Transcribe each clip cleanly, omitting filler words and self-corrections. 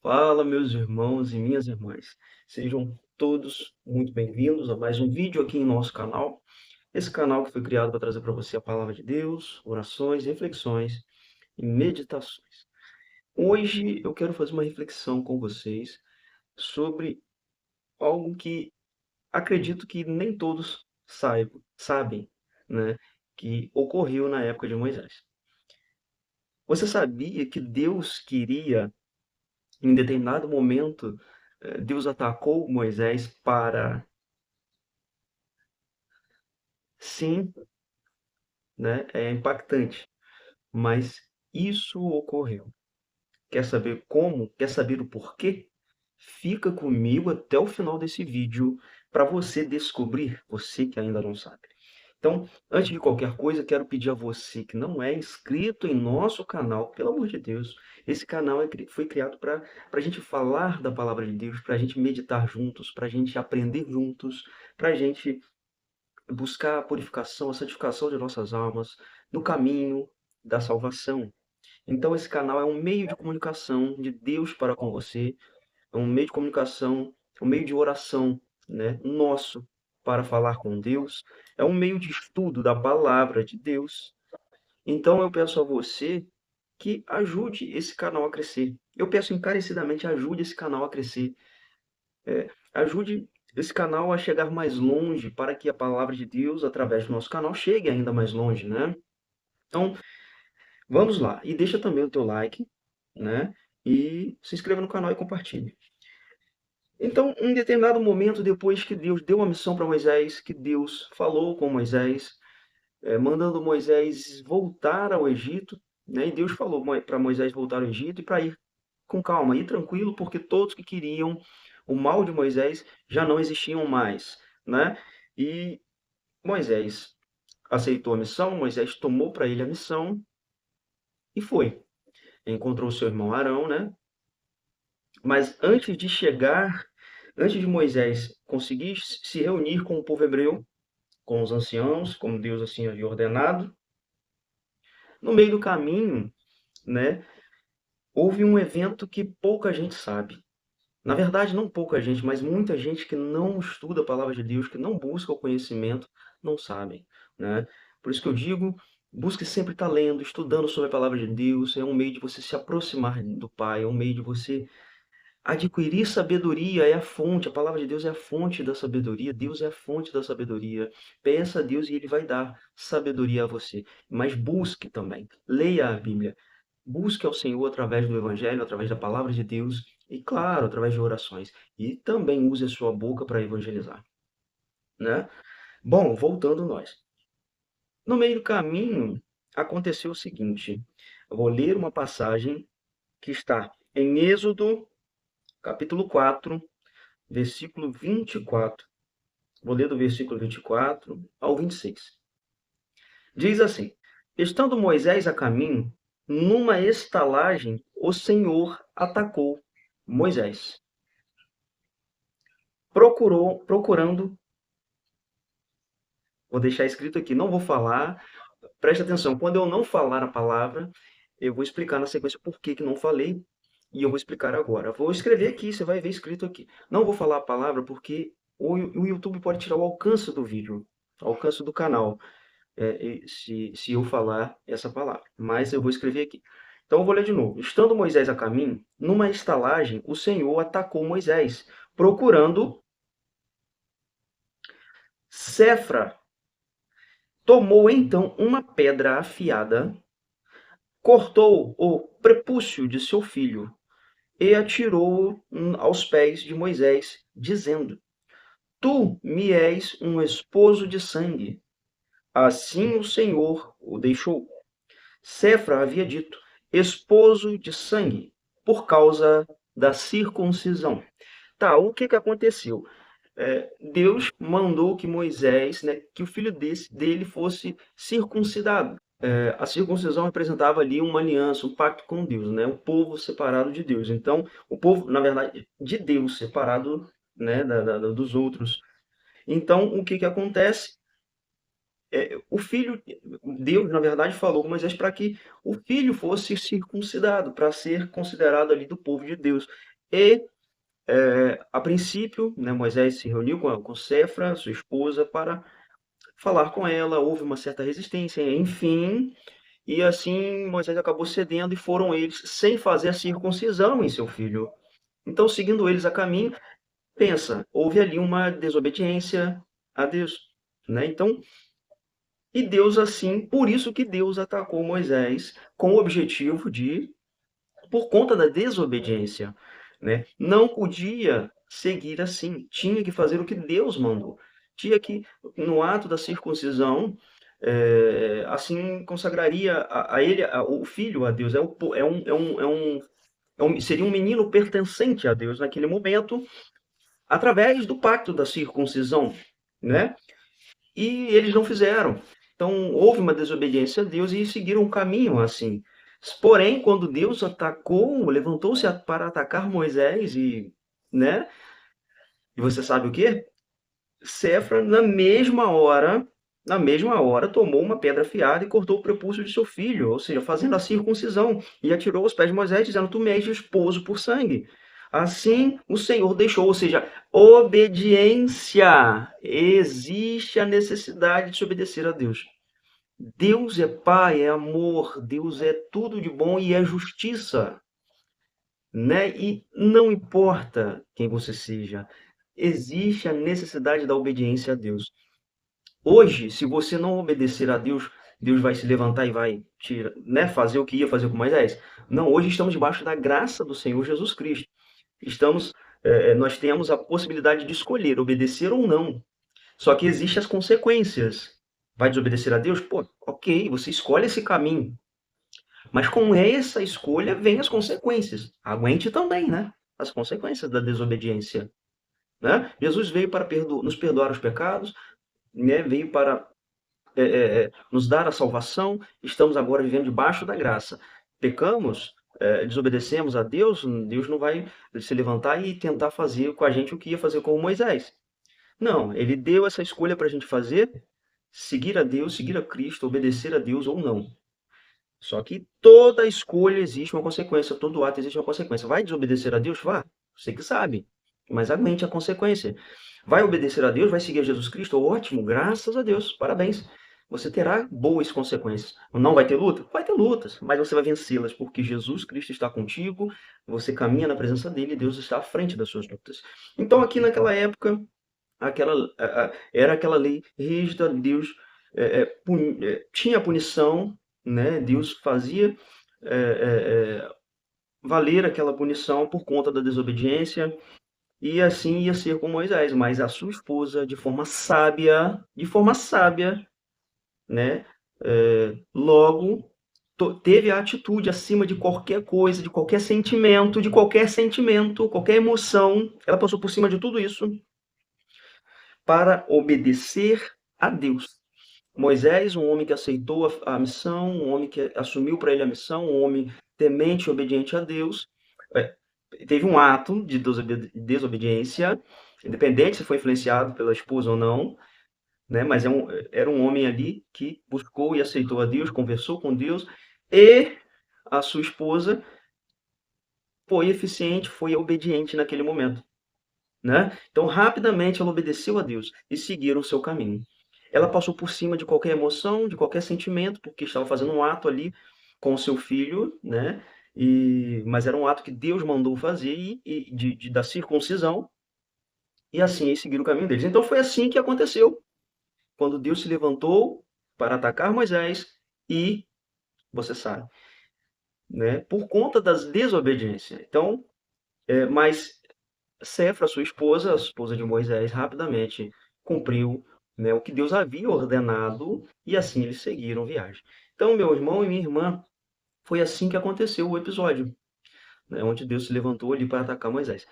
Fala, meus irmãos e minhas irmãs. Sejam todos muito bem-vindos a mais um vídeo aqui em nosso canal. Esse canal que foi criado para trazer para você a palavra de Deus, orações, reflexões e meditações. Hoje eu quero fazer uma reflexão com vocês sobre algo que acredito que nem todos sabem, né, que ocorreu na época de Moisés. Você sabia que Deus queria, em determinado momento, Deus atacou Moisés para, sim, né, é impactante, mas isso ocorreu. Quer saber como? Quer saber o porquê? Fica comigo até o final desse vídeo para você descobrir, você que ainda não sabe. Então, antes de qualquer coisa, quero pedir a você que não é inscrito em nosso canal, pelo amor de Deus, esse canal foi criado para a gente falar da palavra de Deus, para a gente meditar juntos, para a gente aprender juntos, para a gente buscar a purificação, a santificação de nossas almas no caminho da salvação. Então, esse canal é um meio de comunicação de Deus para com você, é um meio de comunicação, é um meio de oração, né, nosso para falar com Deus, é um meio de estudo da palavra de Deus. Então, eu peço a você que ajude esse canal a crescer. Eu peço encarecidamente, ajude esse canal a crescer. Ajude esse canal a chegar mais longe para que a palavra de Deus, através do nosso canal, chegue ainda mais longe, né? Então, vamos lá. E deixa também o teu like, né? E se inscreva no canal e compartilhe. Então, em determinado momento, depois que Deus deu a missão para Moisés, que Deus falou com Moisés, mandando Moisés voltar ao Egito, né? E Deus falou para Moisés voltar ao Egito e para ir com calma, ir tranquilo, porque todos que queriam o mal de Moisés já não existiam mais, né? E Moisés aceitou a missão, Moisés tomou para ele a missão e foi. Encontrou seu irmão Arão, né? Mas antes de Moisés conseguir se reunir com o povo hebreu, com os anciãos, como Deus assim havia ordenado, no meio do caminho, né, houve um evento que pouca gente sabe. Na verdade, não pouca gente, mas muita gente que não estuda a palavra de Deus, que não busca o conhecimento, não sabem, né? Por isso que eu digo, busque sempre estar lendo, estudando sobre a palavra de Deus, é um meio de você se aproximar do Pai, é um meio de você adquirir sabedoria, é a fonte, a palavra de Deus é a fonte da sabedoria, Deus é a fonte da sabedoria. Peça a Deus e Ele vai dar sabedoria a você. Mas busque também, leia a Bíblia, busque ao Senhor através do Evangelho, através da palavra de Deus e, claro, através de orações. E também use a sua boca para evangelizar, né? Bom, voltando nós. No meio do caminho, aconteceu o seguinte. Eu vou ler uma passagem que está em Êxodo, capítulo 4, versículo 24. Vou ler do versículo 24 ao 26. Diz assim: Estando Moisés a caminho, numa estalagem, o Senhor atacou Moisés. Procurando, vou deixar escrito aqui, não vou falar, preste atenção, quando eu não falar a palavra, eu vou explicar na sequência por que não falei, e eu vou explicar agora. Vou escrever aqui, você vai ver escrito aqui. Não vou falar a palavra porque o YouTube pode tirar o alcance do vídeo, o alcance do canal, se eu falar essa palavra. Mas eu vou escrever aqui. Então eu vou ler de novo. Estando Moisés a caminho, numa estalagem, o Senhor atacou Moisés, procurando Cefra. Tomou então uma pedra afiada, cortou o prepúcio de seu filho e atirou-o aos pés de Moisés, dizendo: Tu me és um esposo de sangue. Assim o Senhor o deixou. Cefra havia dito: esposo de sangue, por causa da circuncisão. Tá, o que aconteceu? Deus mandou que Moisés, né, que o filho dele fosse circuncidado. A circuncisão representava ali uma aliança, um pacto com Deus, né, o povo separado de Deus. Então, o povo, na verdade, de Deus, separado, né, dos outros. Então, o que acontece? O filho, Deus, na verdade, falou com Moisés para que o filho fosse circuncidado, para ser considerado ali do povo de Deus. E, a princípio, né, Moisés se reuniu com Séfora, sua esposa, para falar com ela, houve uma certa resistência, enfim, e assim Moisés acabou cedendo e foram eles sem fazer a circuncisão em seu filho. Então, seguindo eles a caminho, pensa, houve ali uma desobediência a Deus, né? Então, e Deus assim, por isso que Deus atacou Moisés com o objetivo de, por conta da desobediência, né? Não podia seguir assim, tinha que fazer o que Deus mandou. Tinha que, no ato da circuncisão, assim consagraria a ele, o filho a Deus. Seria um menino pertencente a Deus naquele momento, através do pacto da circuncisão, né? E eles não fizeram. Então houve uma desobediência a Deus e seguiram um caminho assim. Porém, quando Deus atacou, levantou-se para atacar Moisés né? E você sabe o quê? Séfora, na mesma hora, tomou uma pedra afiada e cortou o prepúcio de seu filho, ou seja, fazendo a circuncisão, e atirou aos pés de Moisés, dizendo: Tu me és esposo por sangue. Assim o Senhor deixou, ou seja, obediência. Existe a necessidade de se obedecer a Deus. Deus é Pai, é amor, Deus é tudo de bom e é justiça, né? E não importa quem você seja, existe a necessidade da obediência a Deus. Hoje, se você não obedecer a Deus, Deus vai se levantar e vai né, fazer o que ia fazer com Moisés? Não, hoje estamos debaixo da graça do Senhor Jesus Cristo. Nós temos a possibilidade de escolher obedecer ou não. Só que existem as consequências. Vai desobedecer a Deus? Pô, ok, você escolhe esse caminho. Mas com essa escolha vem as consequências. Aguente também, né? As consequências da desobediência. Né? Jesus veio para nos perdoar os pecados, né? Veio para nos dar a salvação, estamos agora vivendo debaixo da graça. Pecamos, desobedecemos a Deus, Deus não vai se levantar e tentar fazer com a gente o que ia fazer com Moisés. Não, ele deu essa escolha para a gente fazer, seguir a Deus, seguir a Cristo, obedecer a Deus ou não. Só que toda escolha existe uma consequência, todo ato existe uma consequência. Vai desobedecer a Deus? Vá, você que sabe, mas aguente a consequência. Vai obedecer a Deus, vai seguir a Jesus Cristo? Ótimo, graças a Deus, parabéns. Você terá boas consequências. Não vai ter luta? Vai ter lutas, mas você vai vencê-las, porque Jesus Cristo está contigo, você caminha na presença dele e Deus está à frente das suas lutas. Então, aqui naquela época, era aquela lei rígida, Deus tinha punição, né? Deus fazia valer aquela punição por conta da desobediência, e assim ia ser com Moisés, mas a sua esposa, de forma sábia, né? Logo teve a atitude acima de qualquer coisa, de qualquer sentimento, qualquer emoção. Ela passou por cima de tudo isso para obedecer a Deus. Moisés, um homem que aceitou a missão, um homem que assumiu para ele a missão, um homem temente e obediente a Deus, teve um ato de desobediência, independente se foi influenciado pela esposa ou não, né? Mas era um homem ali que buscou e aceitou a Deus, conversou com Deus, e a sua esposa foi eficiente, foi obediente naquele momento, né? Então, rapidamente ela obedeceu a Deus e seguiram o seu caminho. Ela passou por cima de qualquer emoção, de qualquer sentimento, porque estava fazendo um ato ali com o seu filho, né? Mas era um ato que Deus mandou fazer da circuncisão, e assim eles seguiram o caminho deles. Então foi assim que aconteceu, quando Deus se levantou para atacar Moisés, e você sabe, né? Por conta das desobediências. Então, mas Séfora, sua esposa, a esposa de Moisés, rapidamente cumpriu, né, o que Deus havia ordenado, e assim eles seguiram viagem. Então, meu irmão e minha irmã, foi assim que aconteceu o episódio, né, onde Deus se levantou ali para atacar Moisés.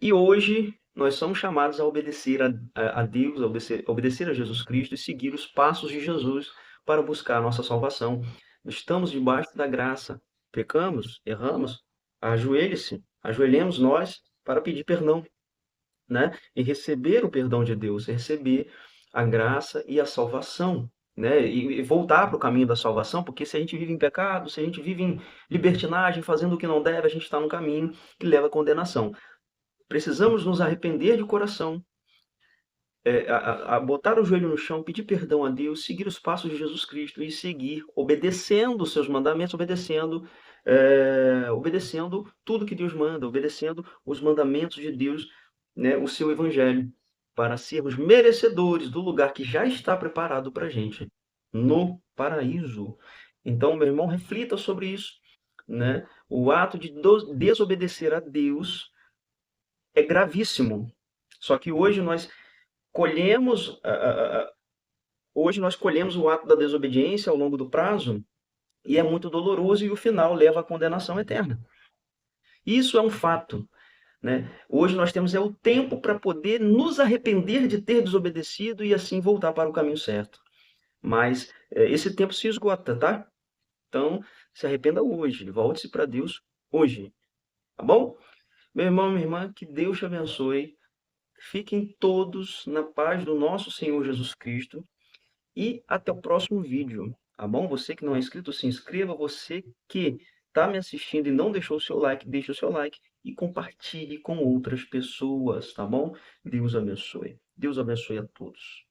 E hoje nós somos chamados a obedecer a Deus, a obedecer a Jesus Cristo e seguir os passos de Jesus para buscar a nossa salvação. Estamos debaixo da graça. Pecamos, erramos, ajoelhe-se, ajoelhemos nós para pedir perdão, né? E receber o perdão de Deus, receber a graça e a salvação. né? E voltar para o caminho da salvação, porque se a gente vive em pecado, se a gente vive em libertinagem, fazendo o que não deve, a gente está no caminho que leva à condenação. Precisamos nos arrepender de coração, botar o joelho no chão, pedir perdão a Deus, seguir os passos de Jesus Cristo e seguir, obedecendo os seus mandamentos, obedecendo tudo que Deus manda, obedecendo os mandamentos de Deus, né, o seu evangelho, para sermos merecedores do lugar que já está preparado para a gente, no paraíso. Então, meu irmão, reflita sobre isso, né? O ato de desobedecer a Deus é gravíssimo. Só que colhemos, hoje nós colhemos o ato da desobediência ao longo do prazo e é muito doloroso e o final leva à condenação eterna. Isso é um fato, né? Hoje nós temos o tempo para poder nos arrepender de ter desobedecido e assim voltar para o caminho certo. Mas esse tempo se esgota, tá? Então, se arrependa hoje, volte-se para Deus hoje, tá bom? Meu irmão, minha irmã, que Deus te abençoe. Fiquem todos na paz do nosso Senhor Jesus Cristo. E até o próximo vídeo, tá bom? Você que não é inscrito, se inscreva. Você que está me assistindo e não deixou o seu like, deixe o seu like e compartilhe com outras pessoas, tá bom? Deus abençoe. Deus abençoe a todos.